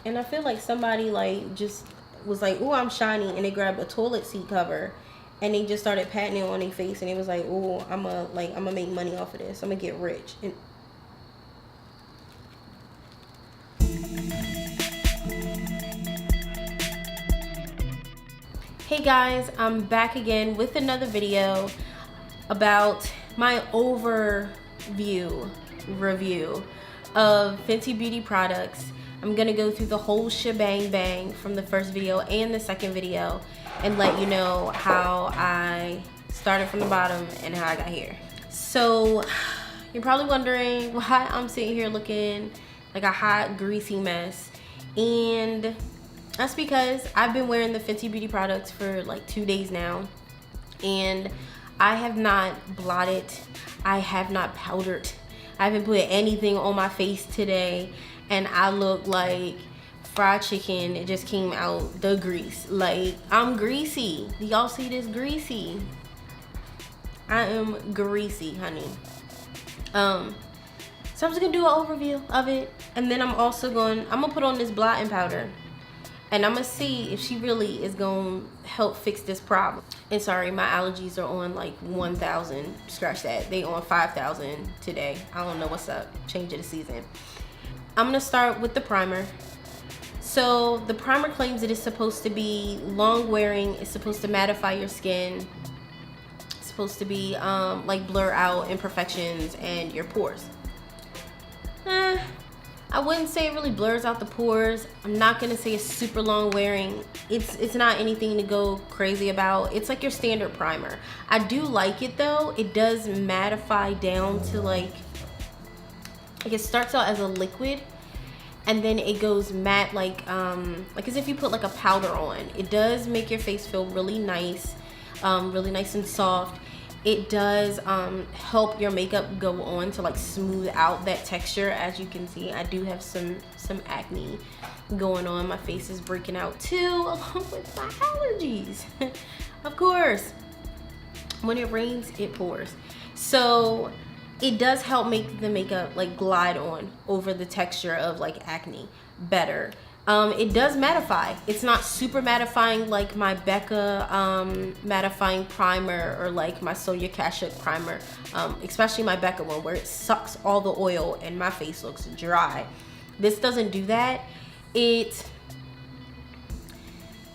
And I feel like somebody like just was like, "Oh, I'm shiny," and they grabbed a toilet seat cover, and they just started patting it on their face, and they was like, "Oh, I'm gonna make money off of this. I'm gonna get rich." And hey guys, I'm back again with another video about my overview review of Fenty Beauty products. I'm gonna go through the whole shebang bang from the first video and the second video and let you know how I started from the bottom and how I got here. So you're probably wondering why I'm sitting here looking like a hot greasy mess, and that's because I've been wearing the Fenty Beauty products for like 2 days now, and I have not blotted, I have not powdered, I haven't put anything on my face today, and I look like fried chicken. It just came out the grease. Like, I'm greasy. Do y'all see this greasy? I am greasy, honey. So I'm just gonna do an overview of it, and then I'm gonna put on this blotting powder, and I'm gonna see if she really is gonna help fix this problem. And sorry, my allergies are on like 1,000. Scratch that. They on 5,000 today. I don't know what's up. Change of the season. I'm gonna start with the primer. So the primer claims it is supposed to be long wearing. It's supposed to mattify your skin. It's supposed to be like blur out imperfections and your pores. I wouldn't say it really blurs out the pores. I'm not gonna say it's super long wearing. It's not anything to go crazy about. It's like your standard primer. I do like it though. It does mattify down to like it starts out as a liquid, and then it goes matte like as if you put like a powder on. It does make your face feel really nice and soft. It does help your makeup go on to like smooth out that texture. As you can see, I do have some acne going on. My face is breaking out too, along with my allergies. Of course, when it rains, it pours. So it does help make the makeup like glide on over the texture of like acne better. It does mattify. It's not super mattifying like my Becca mattifying primer or like my Sonia Kashuk primer, especially my Becca one where it sucks all the oil and my face looks dry. This doesn't do that. It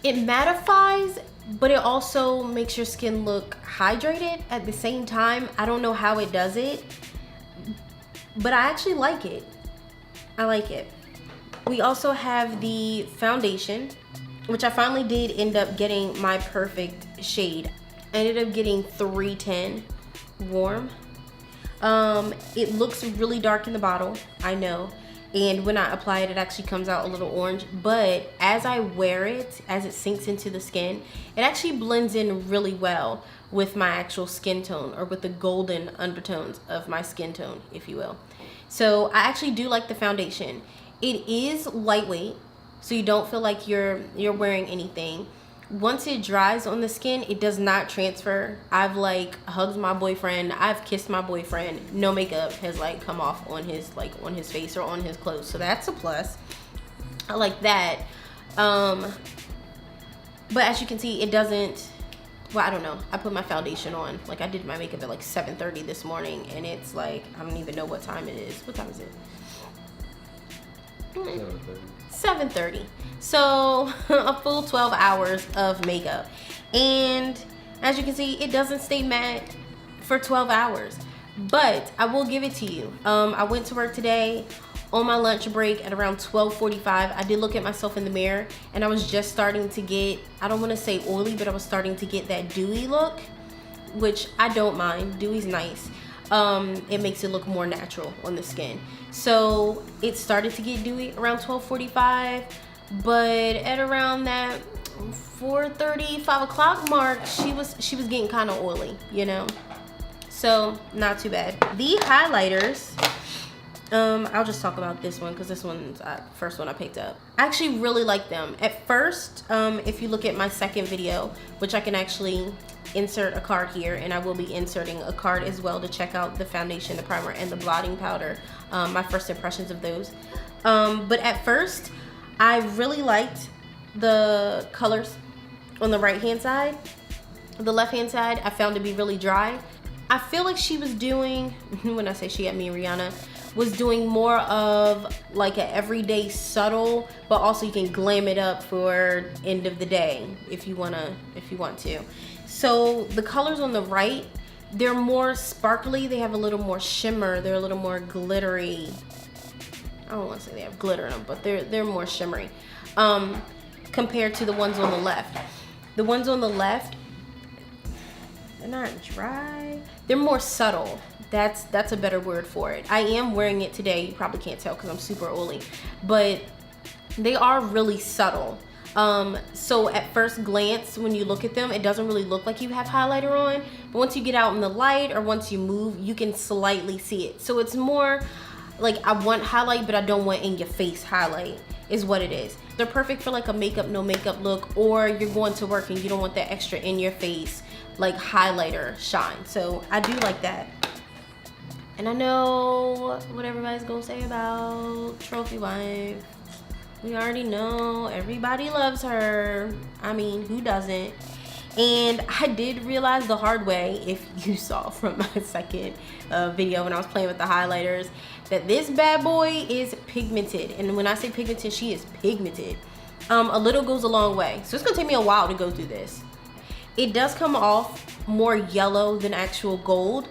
mattifies, but it also makes your skin look hydrated at the same time. I don't know how it does it, but I actually like it. I like it. We also have the foundation, which I finally did end up getting my perfect shade. I ended up getting 310 warm. It looks really dark in the bottle, I know. And when I apply it, it actually comes out a little orange. But as I wear it, as it sinks into the skin, it actually blends in really well with my actual skin tone, or with the golden undertones of my skin tone, if you will. So I actually do like the foundation. It is lightweight, so you don't feel like you're wearing anything. Once it dries on the skin, it does not transfer. I've like hugged my boyfriend, I've kissed my boyfriend, no makeup has like come off on his face or on his clothes, so that's a plus. I like that. But as you can see, it doesn't, well, I don't know. I put my foundation on, like I did my makeup at like 7:30 this morning, and it's like, I don't even know what time it is. What time is it? 7:30. So a full 12 hours of makeup, and as you can see, it doesn't stay matte for 12 hours, but I will give it to you. I went to work today on my lunch break at around 12:45. I did look at myself in the mirror, and I was just starting to get, I don't want to say oily, but I was starting to get that dewy look, which I don't mind. Dewy's nice. It makes it look more natural on the skin. So it started to get dewy around 12:45, but at around that 4:30, 5 o'clock mark, she was getting kind of oily, you know. So not too bad. The highlighters, I'll just talk about this one because this one's the first one I picked up. I actually really like them. At first, if you look at my second video, which I can actually insert a card here, and I will be inserting a card as well to check out the foundation, the primer, and the blotting powder, my first impressions of those. But at first, I really liked the colors on the right hand side. The left hand side I found to be really dry. I feel like she was doing, when I say she, I mean Rihanna, was doing more of like an everyday subtle, but also you can glam it up for end of the day if you want to. So the colors on the right, they're more sparkly, they have a little more shimmer, they're a little more glittery. I don't want to say they have glitter in them, but they're more shimmery compared to the ones on the left. The ones on the left, they're not dry, they're more subtle. That's a better word for it. I am wearing it today. You probably can't tell because I'm super oily, but they are really subtle. So at first glance, when you look at them, it doesn't really look like you have highlighter on, but once you get out in the light or once you move, you can slightly see it. So it's more like I want highlight, but I don't want in your face highlight is what it is. They're perfect for like a makeup, no makeup look, or you're going to work and you don't want that extra in your face, like highlighter shine. So I do like that. And I know what everybody's gonna say about Trophy Wife. We already know everybody loves her. I mean, who doesn't? And I did realize the hard way, if you saw from my second video when I was playing with the highlighters, that this bad boy is pigmented. And when I say pigmented, she is pigmented. A little goes a long way. So it's gonna take me a while to go through this. It does come off more yellow than actual gold.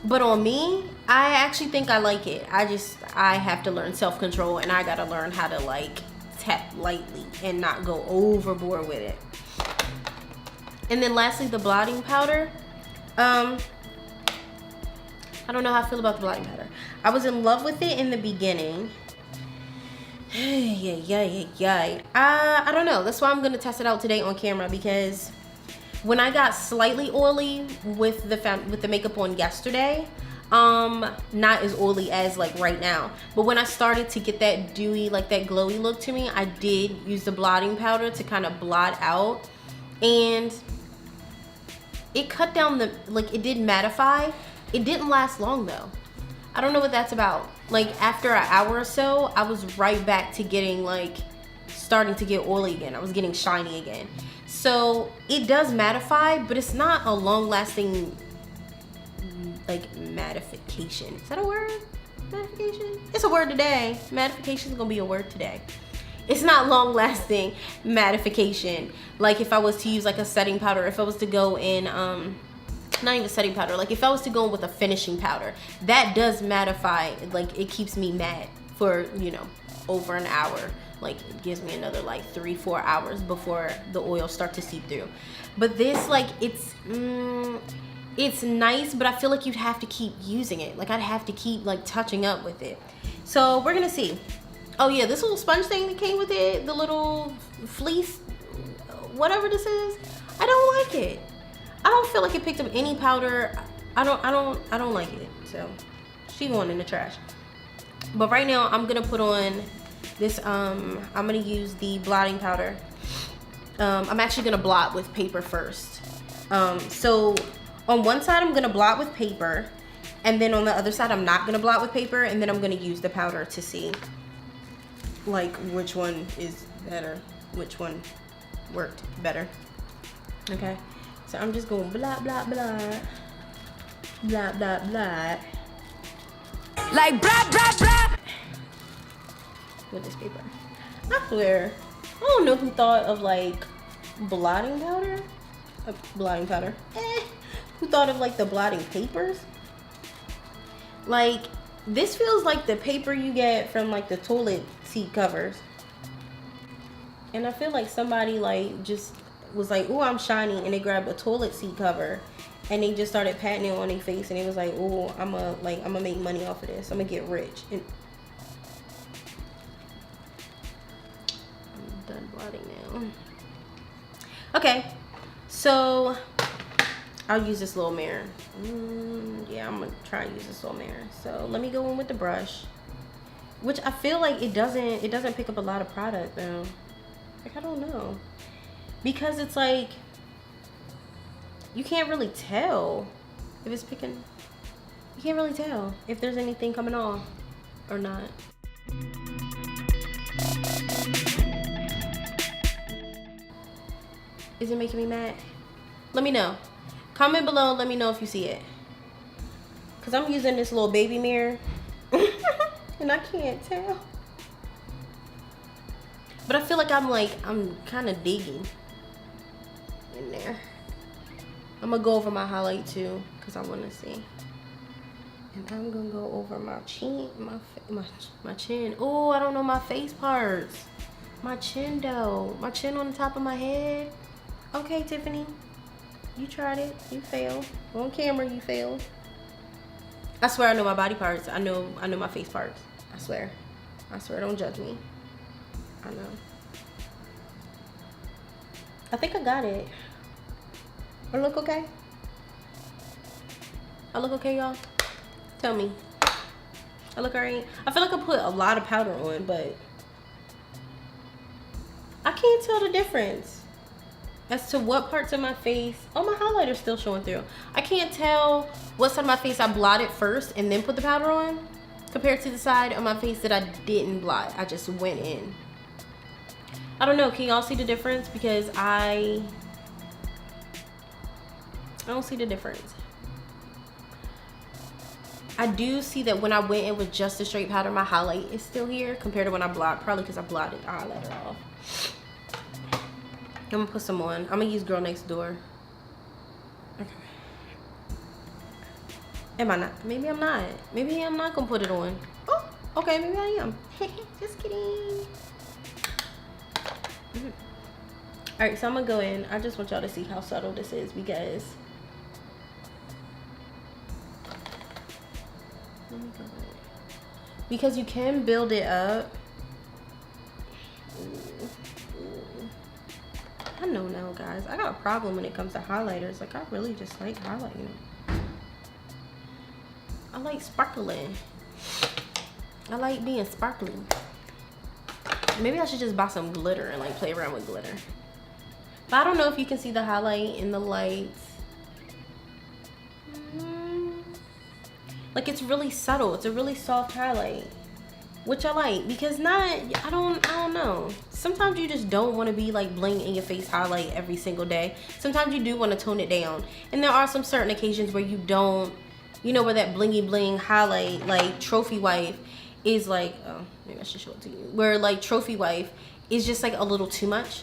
But on me, I actually think I like it. I have to learn self-control, and I gotta learn how to like tap lightly and not go overboard with it. And then lastly, the blotting powder. I don't know how I feel about the blotting powder. I was in love with it in the beginning. I don't know. That's why I'm gonna test it out today on camera, because when I got slightly oily with the makeup on yesterday, not as oily as like right now, but when I started to get that dewy, like that glowy look to me, I did use the blotting powder to kind of blot out, and it cut down the, like it did mattify. It didn't last long though. I don't know what that's about. Like after an hour or so, I was right back to getting like, starting to get oily again. I was getting shiny again. So it does mattify, but it's not a long-lasting like mattification. Is that a word? Mattification? It's a word today. Mattification is gonna be a word today. It's not long-lasting mattification. Like if I was to use like a setting powder, if I was to go in, not even setting powder, like if I was to go in with a finishing powder, that does mattify. Like it keeps me matte for, you know, over an hour. Like it gives me another like 3-4 hours before the oil starts to seep through. But this, like, it's nice, but I feel like you'd have to keep using it. Like I'd have to keep like touching up with it. So we're gonna see. Oh yeah, this little sponge thing that came with it, the little fleece, whatever this is, I don't like it. I don't feel like it picked up any powder. I don't like it. So she going in the trash. But right now I'm gonna put on this, I'm gonna use the blotting powder. I'm actually gonna blot with paper first. So on one side I'm gonna blot with paper, and then on the other side I'm not gonna blot with paper, and then I'm gonna use the powder to see like which one is better, which one worked better. Okay, so I'm just going blah blah blah, blah blah blah, like blah blah blah with this paper. I swear, I don't know who thought of like blotting powder, who thought of like the blotting papers. Like this feels like the paper you get from like the toilet seat covers, and I feel like somebody like just was like, oh, I'm shiny, and they grabbed a toilet seat cover and they just started patting it on their face, and it was like, oh, I'm gonna make money off of this, I'm gonna get rich. And I'm done blotting now. Okay, so I'll use this little mirror. Yeah, I'm gonna try to use this little mirror. So let me go in with the brush, which I feel like it doesn't pick up a lot of product though. Like I don't know, because it's like you can't really tell if it's picking. You can't really tell if there's anything coming off or not. Is it making me mad? Let me know. Comment below and let me know if you see it. Because I'm using this little baby mirror. And I can't tell. But I feel like I'm kind of digging in there. I'm going to go over my highlight too. Because I want to see. And I'm going to go over my chin. My chin. Oh, I don't know my face parts. My chin though. My chin on the top of my head. Okay, Tiffany. You tried it. You failed. On camera, you failed. I swear I know my body parts. I know my face parts. I swear. I swear, don't judge me. I know. I think I got it. I look okay? I look okay, y'all? Tell me. I look alright? I feel like I put a lot of powder on, but I can't tell the difference as to what parts of my face. Oh, my highlighter's still showing through. I can't tell what side of my face I blotted first and then put the powder on compared to the side of my face that I didn't blot. I just went in. I don't know. Can y'all see the difference? Because I don't see the difference. I do see that when I went in with just a straight powder, my highlight is still here compared to when I blot. Probably because I blotted the highlighter off. I'm gonna put some on. I'm gonna use Girl Next Door. Okay. Am I not? Maybe I'm not. Maybe I'm not gonna put it on. Oh, okay, maybe I am. Just kidding. Alright, so I'm gonna go in. I just want y'all to see how subtle this is because let me go in. Because you can build it up. I know now, guys. I got a problem when it comes to highlighters. Like, I really just like highlighting. I like sparkling. I like being sparkling. Maybe I should just buy some glitter and like play around with glitter. But I don't know if you can see the highlight in the lights. Like, it's really subtle. It's a really soft highlight, which I like because I don't know. Sometimes you just don't want to be like bling in your face highlight every single day. Sometimes you do want to tone it down. And there are some certain occasions where you don't, you know, where that blingy bling highlight, like Trophy Wife, is like, oh, maybe I should show it to you. Where like Trophy Wife is just like a little too much.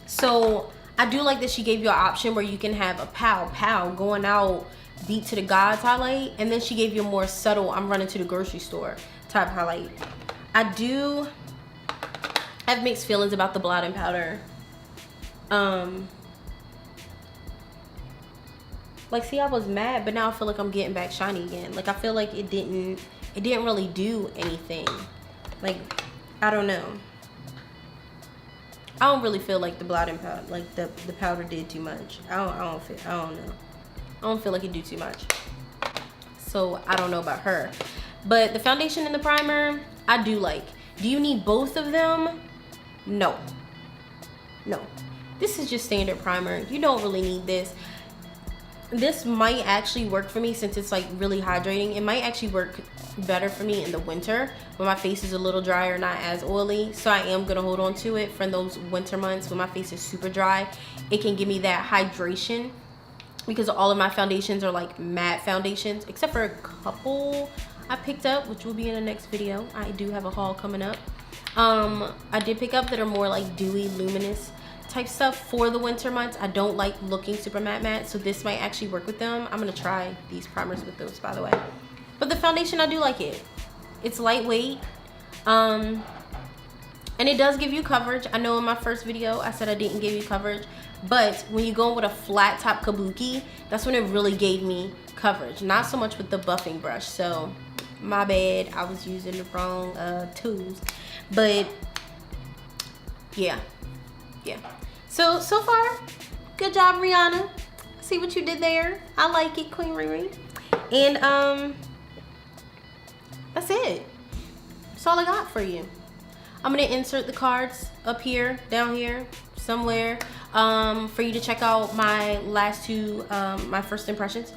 So I do like that she gave you an option where you can have a pow pow going out beat to the gods highlight, and then she gave you a more subtle I'm running to the grocery store type highlight. I do have mixed feelings about the blotting powder. Like, see, I was mad, but now I feel like I'm getting back shiny again. Like, I feel like it didn't really do anything. Like, I don't know. I don't really feel like the blotting powder, like the powder did too much. I don't know. I don't feel like it did too much. So I don't know about her. But the foundation and the primer, I do like. Do you need both of them? No. No. This is just standard primer. You don't really need this. This might actually work for me since it's like really hydrating. It might actually work better for me in the winter when my face is a little drier, not as oily. So I am gonna hold on to it for those winter months when my face is super dry. It can give me that hydration because all of my foundations are like matte foundations, except for a couple I picked up, which will be in the next video. I do have a haul coming up. I did pick up that are more like dewy, luminous type stuff for the winter months. I don't like looking super matte, so this might actually work with them. I'm gonna try these primers with those, by the way. But the foundation, I do like it. It's lightweight, and it does give you coverage. I know in my first video I said I didn't give you coverage, but when you go in with a flat top kabuki, that's when it really gave me coverage. Not so much with the buffing brush, so my bad, I was using the wrong tools. But yeah. So far, good job, Rihanna. See what you did there? I like it, Queen Riri. And that's it. That's all I got for you. I'm gonna insert the cards up here, down here, somewhere, for you to check out my last two, my first impressions.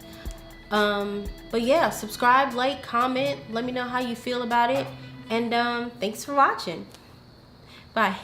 But yeah, subscribe, like, comment, let me know how you feel about it. And thanks for watching. Bye.